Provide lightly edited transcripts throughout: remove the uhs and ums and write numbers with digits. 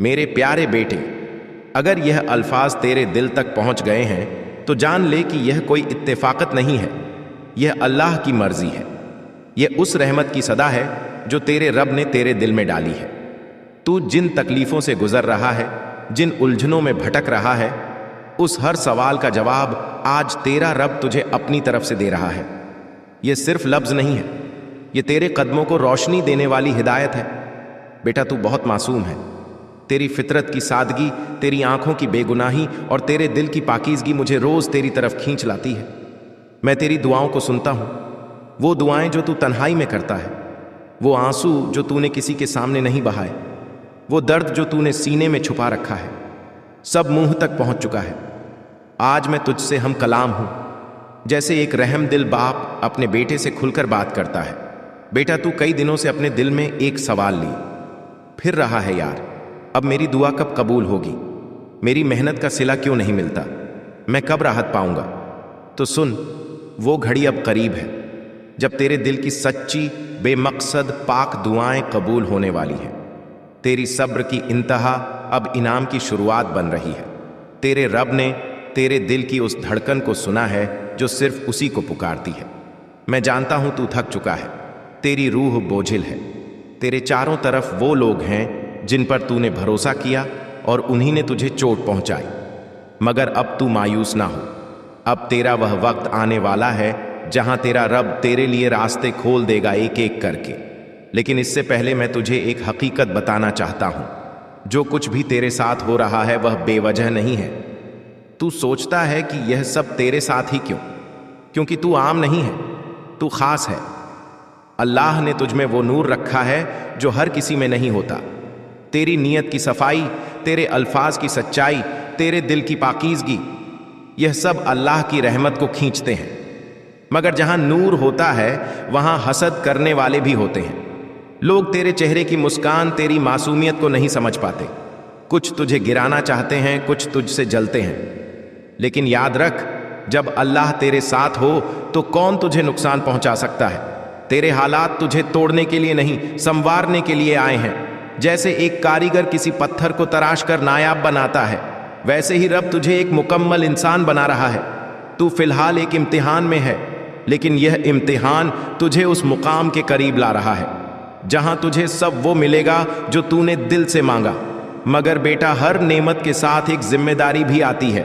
میرے پیارے بیٹے، اگر یہ الفاظ تیرے دل تک پہنچ گئے ہیں تو جان لے کہ یہ کوئی اتفاقت نہیں ہے، یہ اللہ کی مرضی ہے۔ یہ اس رحمت کی صدا ہے جو تیرے رب نے تیرے دل میں ڈالی ہے۔ تو جن تکلیفوں سے گزر رہا ہے، جن الجھنوں میں بھٹک رہا ہے، اس ہر سوال کا جواب آج تیرا رب تجھے اپنی طرف سے دے رہا ہے۔ یہ صرف لفظ نہیں ہے، یہ تیرے قدموں کو روشنی دینے والی ہدایت ہے۔ بیٹا، تو بہت معصوم ہے۔ تیری فطرت کی سادگی، تیری آنکھوں کی بے گناہی اور تیرے دل کی پاکیزگی مجھے روز تیری طرف کھینچ لاتی ہے۔ میں تیری دعاؤں کو سنتا ہوں، وہ دعائیں جو تو تنہائی میں کرتا ہے، وہ آنسو جو تو نے کسی کے سامنے نہیں بہائے، وہ درد جو تو نے سینے میں چھپا رکھا ہے، سب منہ تک پہنچ چکا ہے۔ آج میں تجھ سے ہم کلام ہوں، جیسے ایک رحم دل باپ اپنے بیٹے سے کھل کر بات کرتا ہے۔ بیٹا، تو کئی دنوں سے اپنے دل میں ایک سوال لی پھر رہا ہے، یار اب میری دعا کب قبول ہوگی؟ میری محنت کا صلہ کیوں نہیں ملتا؟ میں کب راحت پاؤں گا؟ تو سن، وہ گھڑی اب قریب ہے جب تیرے دل کی سچی بے مقصد پاک دعائیں قبول ہونے والی ہیں۔ تیری صبر کی انتہا اب انعام کی شروعات بن رہی ہے۔ تیرے رب نے تیرے دل کی اس دھڑکن کو سنا ہے جو صرف اسی کو پکارتی ہے۔ میں جانتا ہوں تو تھک چکا ہے، تیری روح بوجھل ہے، تیرے چاروں طرف وہ لوگ ہیں جن پر تو نے بھروسہ کیا اور انہی نے تجھے چوٹ پہنچائی، مگر اب تو مایوس نہ ہو۔ اب تیرا وہ وقت آنے والا ہے جہاں تیرا رب تیرے لیے راستے کھول دے گا ایک ایک کر کے۔ لیکن اس سے پہلے میں تجھے ایک حقیقت بتانا چاہتا ہوں، جو کچھ بھی تیرے ساتھ ہو رہا ہے وہ بے وجہ نہیں ہے۔ تو سوچتا ہے کہ یہ سب تیرے ساتھ ہی کیوں؟ کیونکہ تو عام نہیں ہے، تو خاص ہے۔ اللہ نے تجھ میں وہ نور رکھا ہے جو ہر کسی میں نہیں ہوتا۔ تیری نیت کی صفائی، تیرے الفاظ کی سچائی، تیرے دل کی پاکیزگی، یہ سب اللہ کی رحمت کو کھینچتے ہیں۔ مگر جہاں نور ہوتا ہے وہاں حسد کرنے والے بھی ہوتے ہیں۔ لوگ تیرے چہرے کی مسکان، تیری معصومیت کو نہیں سمجھ پاتے۔ کچھ تجھے گرانا چاہتے ہیں، کچھ تجھ سے جلتے ہیں۔ لیکن یاد رکھ، جب اللہ تیرے ساتھ ہو تو کون تجھے نقصان پہنچا سکتا ہے؟ تیرے حالات تجھے توڑنے کے لیے نہیں، سنوارنے کے لیے آئے ہیں۔ جیسے ایک کاریگر کسی پتھر کو تراش کر نایاب بناتا ہے، ویسے ہی رب تجھے ایک مکمل انسان بنا رہا ہے۔ تو فی الحال ایک امتحان میں ہے، لیکن یہ امتحان تجھے اس مقام کے قریب لا رہا ہے جہاں تجھے سب وہ ملے گا جو تو نے دل سے مانگا۔ مگر بیٹا، ہر نعمت کے ساتھ ایک ذمہ داری بھی آتی ہے۔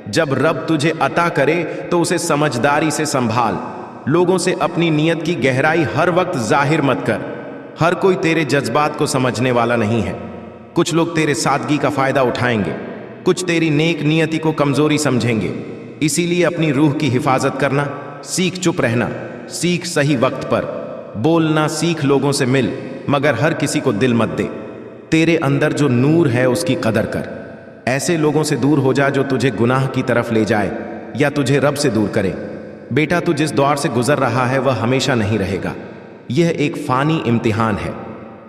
جب رب تجھے عطا کرے تو اسے سمجھداری سے سنبھال۔ لوگوں سے اپنی نیت کی گہرائی ہر وقت ظاہر مت کر۔ ہر کوئی تیرے جذبات کو سمجھنے والا نہیں ہے۔ کچھ لوگ تیرے سادگی کا فائدہ اٹھائیں گے، کچھ تیری نیک نیتی کو کمزوری سمجھیں گے۔ اسی لیے اپنی روح کی حفاظت کرنا سیکھ، چپ رہنا سیکھ، صحیح وقت پر بولنا سیکھ، لوگوں سے مل مگر ہر کسی کو دل مت دے۔ تیرے اندر جو نور ہے اس کی قدر کر۔ ایسے لوگوں سے دور ہو جا جو تجھے گناہ کی طرف لے جائے یا تجھے رب سے دور کرے۔ بیٹا، تو جس دور سے گزر رہا ہے وہ ہمیشہ نہیں رہے گا۔ یہ ایک فانی امتحان ہے۔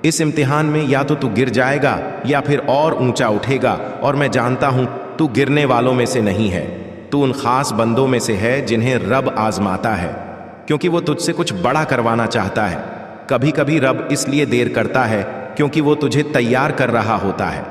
اس امتحان میں یا تو گر جائے گا یا پھر اور اونچا اٹھے گا، اور میں جانتا ہوں تو گرنے والوں میں سے نہیں ہے۔ تو ان خاص بندوں میں سے ہے جنہیں رب آزماتا ہے، کیونکہ وہ تجھ سے کچھ بڑا کروانا چاہتا ہے۔ کبھی کبھی رب اس لیے دیر کرتا ہے کیونکہ وہ تجھے تیار کر رہا ہوتا ہے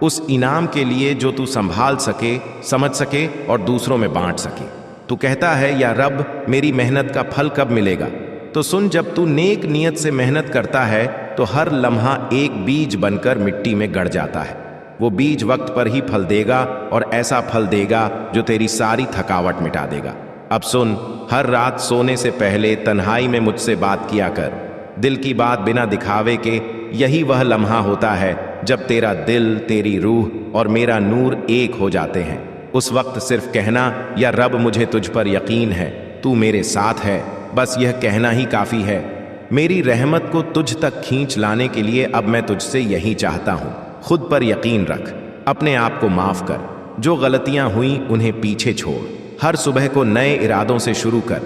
اس انعام کے لیے جو تو سنبھال سکے، سمجھ سکے اور دوسروں میں بانٹ سکے۔ تو کہتا ہے، یا رب میری محنت کا پھل کب ملے گا؟ تو سن، جب تو نیک نیت سے محنت کرتا ہے تو ہر لمحہ ایک بیج بن کر مٹی میں گڑ جاتا ہے۔ وہ بیج وقت پر ہی پھل دے گا، اور ایسا پھل دے گا جو تیری ساری تھکاوٹ مٹا دے گا۔ اب سن، ہر رات سونے سے پہلے تنہائی میں مجھ سے بات کیا کر، دل کی بات بنا دکھاوے کے۔ یہی وہ لمحہ ہوتا ہے جب تیرا دل، تیری روح اور میرا نور ایک ہو جاتے ہیں۔ اس وقت صرف کہنا، یا رب مجھے تجھ پر یقین ہے، تو میرے ساتھ ہے، بس یہ کہنا ہی کافی ہے۔ میری رحمت کو تجھ تک کھینچ لانے کے لیے اب میں تجھ سے یہی چاہتا ہوں، خود پر یقین رکھ، اپنے آپ کو معاف کر، جو غلطیاں ہوئیں انہیں پیچھے چھوڑ، ہر صبح کو نئے ارادوں سے شروع کر۔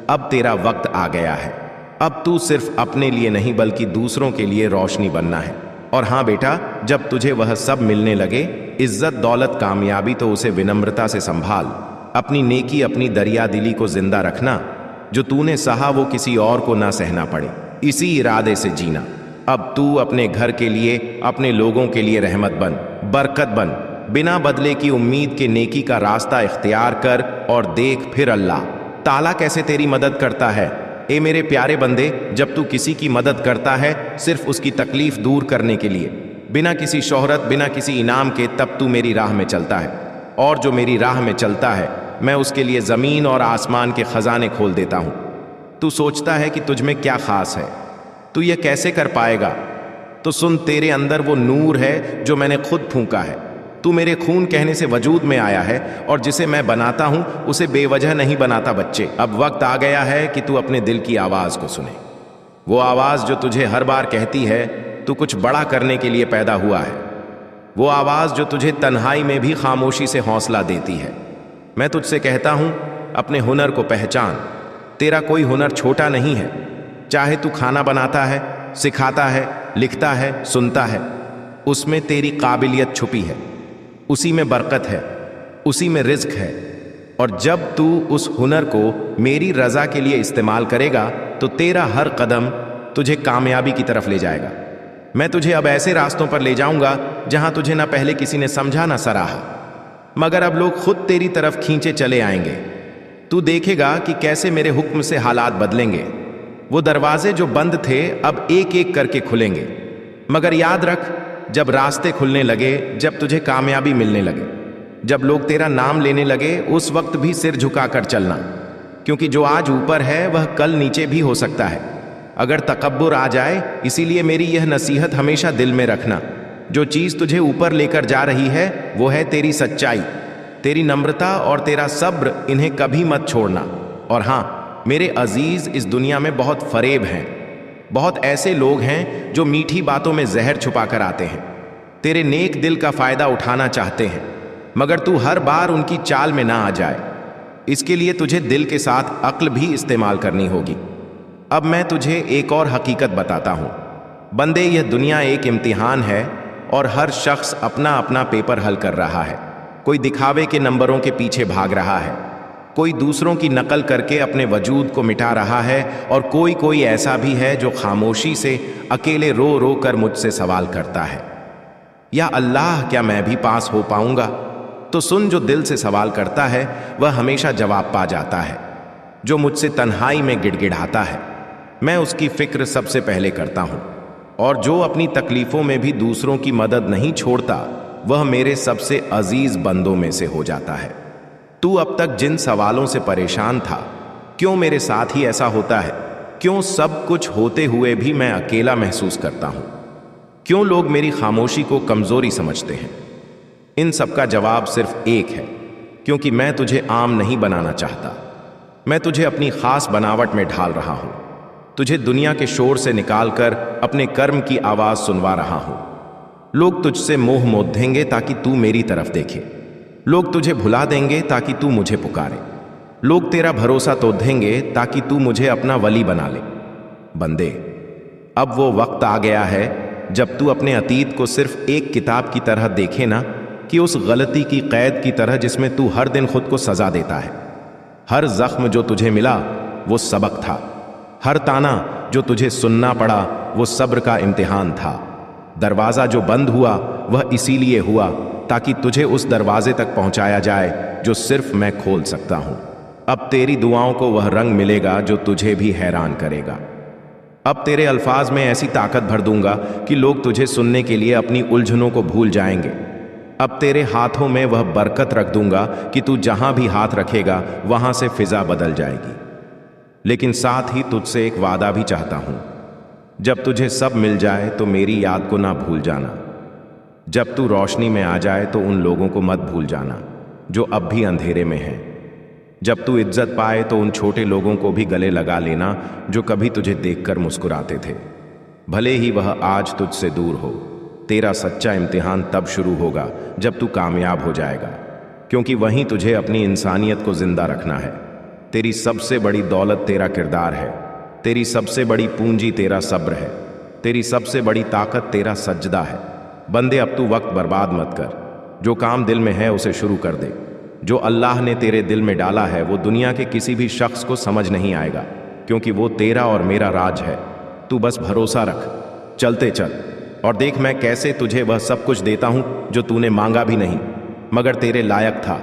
اب تیرا وقت آ گیا ہے، اب تو صرف اپنے لیے نہیں بلکہ دوسروں کے لیے روشنی بننا ہے۔ اور ہاں بیٹا، جب تجھے وہ سب ملنے لگے، عزت، دولت، کامیابی، تو اسے ونمرتا سے سنبھال۔ اپنی نیکی، اپنی دریا دلی کو زندہ رکھنا۔ جو تو نے سہا وہ کسی اور کو نہ سہنا پڑے، اسی ارادے سے جینا۔ اب تو اپنے گھر کے لیے، اپنے لوگوں کے لیے رحمت بن، बरकत बन, बिना बदले की उम्मीद के नेकी का रास्ता इख्तियार कर और देख फिर अल्लाह ताला कैसे तेरी मदद करता है। ए मेरे प्यारे बंदे, जब तू किसी की मदद करता है सिर्फ उसकी तकलीफ दूर करने के लिए, बिना किसी शोहरत, बिना किसी इनाम के, तब तू मेरी राह में चलता है। और जो मेरी राह में चलता है मैं उसके लिए ज़मीन और आसमान के खजाने खोल देता हूँ। तू सोचता है कि तुझ में क्या खास है, तू ये कैसे कर पाएगा? तो सुन, तेरे अंदर वो नूर है जो मैंने खुद फूंका है। तू मेरे खून कहने से वजूद में आया है, और जिसे मैं बनाता हूं उसे बेवजह नहीं बनाता बच्चे। अब वक्त आ गया है कि तू अपने दिल की आवाज को सुने, वो आवाज जो तुझे हर बार कहती है तू कुछ बड़ा करने के लिए पैदा हुआ है, वो आवाज जो तुझे तन्हाई में भी खामोशी से हौसला देती है। मैं तुझसे कहता हूं, अपने हुनर को पहचान। तेरा कोई हुनर छोटा नहीं है, चाहे तू खाना बनाता है, सिखाता है, लिखता है, सुनता है, उसमें तेरी काबिलियत छुपी है, उसी में बरकत है, उसी में रिज्क है। और जब तू उस हुनर को मेरी रजा के लिए इस्तेमाल करेगा तो तेरा हर कदम तुझे कामयाबी की तरफ ले जाएगा। मैं तुझे अब ऐसे रास्तों पर ले जाऊंगा जहां तुझे ना पहले किसी ने समझा ना सराहा, मगर अब लोग खुद तेरी तरफ खींचे चले आएंगे। तू देखेगा कि कैसे मेरे हुक्म से हालात बदलेंगे। वो दरवाजे जो बंद थे अब एक एक करके खुलेंगे। मगर याद रख, जब रास्ते खुलने लगे, जब तुझे कामयाबी मिलने लगे, जब लोग तेरा नाम लेने लगे, उस वक्त भी सिर झुकाकर चलना, क्योंकि जो आज ऊपर है वह कल नीचे भी हो सकता है अगर तकब्बुर आ जाए। इसीलिए मेरी यह नसीहत हमेशा दिल में रखना, जो चीज़ तुझे ऊपर लेकर जा रही है वो है तेरी सच्चाई, तेरी नम्रता और तेरा सब्र। इन्हें कभी मत छोड़ना। और हाँ मेरे अजीज़, इस दुनिया में बहुत फरेब हैं, बहुत ऐसे लोग हैं जो मीठी बातों में जहर छुपा कर आते हैं, तेरे नेक दिल का फ़ायदा उठाना चाहते हैं, मगर तू हर बार उनकी चाल में ना आ जाए। इसके लिए तुझे दिल के साथ अक्ल भी इस्तेमाल करनी होगी। अब मैं तुझे एक और हकीकत बताता हूँ। बंदे, यह दुनिया एक इम्तिहान है और हर शख्स अपना अपना पेपर हल कर रहा है। कोई दिखावे के नंबरों के पीछे भाग रहा है, कोई दूसरों की नकल करके अपने वजूद को मिटा रहा है, और कोई ऐसा भी है जो खामोशी से अकेले रो रो कर मुझसे सवाल करता है, या अल्लाह क्या मैं भी पास हो पाऊंगा? तो सुन, जो दिल से सवाल करता है वह हमेशा जवाब पा जाता है। जो मुझसे तन्हाई में गिड़गिड़ाता है मैं उसकी फिक्र सबसे पहले करता हूँ, और जो अपनी तकलीफ़ों में भी दूसरों की मदद नहीं छोड़ता वह मेरे सबसे अजीज़ बंदों में से हो जाता है। तू अब तक जिन सवालों से परेशान था, क्यों मेरे साथ ही ऐसा होता है? क्यों सब कुछ होते हुए भी मैं अकेला महसूस करता हूँ? क्यों लोग मेरी खामोशी को कमज़ोरी समझते हैं? इन सब का जवाब सिर्फ एक है, क्योंकि मैं तुझे आम नहीं बनाना चाहता। मैं तुझे अपनी खास बनावट में ढाल रहा हूँ, तुझे दुनिया के शोर से निकालकर अपने कर्म की आवाज़ सुनवा रहा हूँ। लोग तुझसे मोह मोदेंगे ताकि तू मेरी तरफ देखे, लोग तुझे भुला देंगे ताकि तू मुझे पुकारे, लोग तेरा भरोसा तोड़ेंगे ताकि तू मुझे अपना वली बना ले। बंदे, अब वो वक्त आ गया है जब तू अपने अतीत को सिर्फ एक किताब की तरह देखे ना, कि उस गलती की कैद की तरह जिसमें तू हर दिन खुद को सजा देता है। हर जख्म जो तुझे मिला वो सबक था, हर ताना जो तुझे सुनना पड़ा वो सब्र का इम्तिहान था। दरवाज़ा जो बंद हुआ वह इसीलिए हुआ ताकि तुझे उस दरवाजे तक पहुंचाया जाए जो सिर्फ मैं खोल सकता हूं। अब तेरी दुआओं को वह रंग मिलेगा जो तुझे भी हैरान करेगा। अब तेरे अल्फाज में ऐसी ताकत भर दूंगा कि लोग तुझे सुनने के लिए अपनी उलझनों को भूल जाएंगे। अब तेरे हाथों में वह बरकत रख दूंगा कि तू जहां भी हाथ रखेगा वहां से फिजा बदल जाएगी। लेकिन साथ ही तुझसे एक वादा भी चाहता हूं, जब तुझे सब मिल जाए तो मेरी याद को ना भूल जाना। जब तू रोशनी में आ जाए तो उन लोगों को मत भूल जाना जो अब भी अंधेरे में हैं। जब तू इज्जत पाए तो उन छोटे लोगों को भी गले लगा लेना जो कभी तुझे देखकर मुस्कुराते थे, भले ही वह आज तुझसे दूर हो। तेरा सच्चा इम्तिहान तब शुरू होगा जब तू कामयाब हो जाएगा, क्योंकि वहीं तुझे अपनी इंसानियत को जिंदा रखना है। तेरी सबसे बड़ी दौलत तेरा किरदार है, तेरी सबसे बड़ी पूंजी तेरा सब्र है, तेरी सबसे बड़ी ताकत तेरा सजदा है। बंदे, अब तू वक्त बर्बाद मत कर, जो काम दिल में है उसे शुरू कर दे। जो अल्लाह ने तेरे दिल में डाला है वो दुनिया के किसी भी शख्स को समझ नहीं आएगा, क्योंकि वो तेरा और मेरा राज है। तू बस भरोसा रख, चलते चल, और देख मैं कैसे तुझे वह सब कुछ देता हूं जो तूने मांगा भी नहीं मगर तेरे लायक था,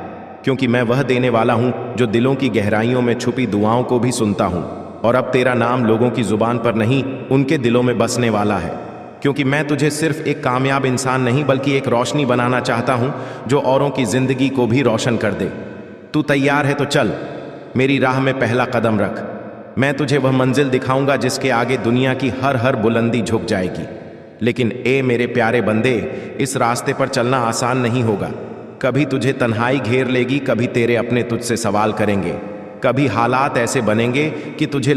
क्योंकि मैं वह देने वाला हूं जो दिलों की गहराइयों में छुपी दुआओं को भी सुनता हूं। और अब तेरा नाम लोगों की जुबान पर नहीं, उनके दिलों में बसने वाला है, क्योंकि मैं तुझे सिर्फ एक कामयाब इंसान नहीं बल्कि एक रोशनी बनाना चाहता हूं जो औरों की जिंदगी को भी रोशन कर दे। तू तैयार है तो चल, मेरी राह में पहला कदम रख। मैं तुझे वह मंजिल दिखाऊंगा जिसके आगे दुनिया की हर बुलंदी झुक जाएगी। लेकिन ए मेरे प्यारे बंदे, इस रास्ते पर चलना आसान नहीं होगा। कभी तुझे तन्हाई घेर लेगी, कभी तेरे अपने तुझसे सवाल करेंगे, कभी हालात ऐसे बनेंगे कि तुझे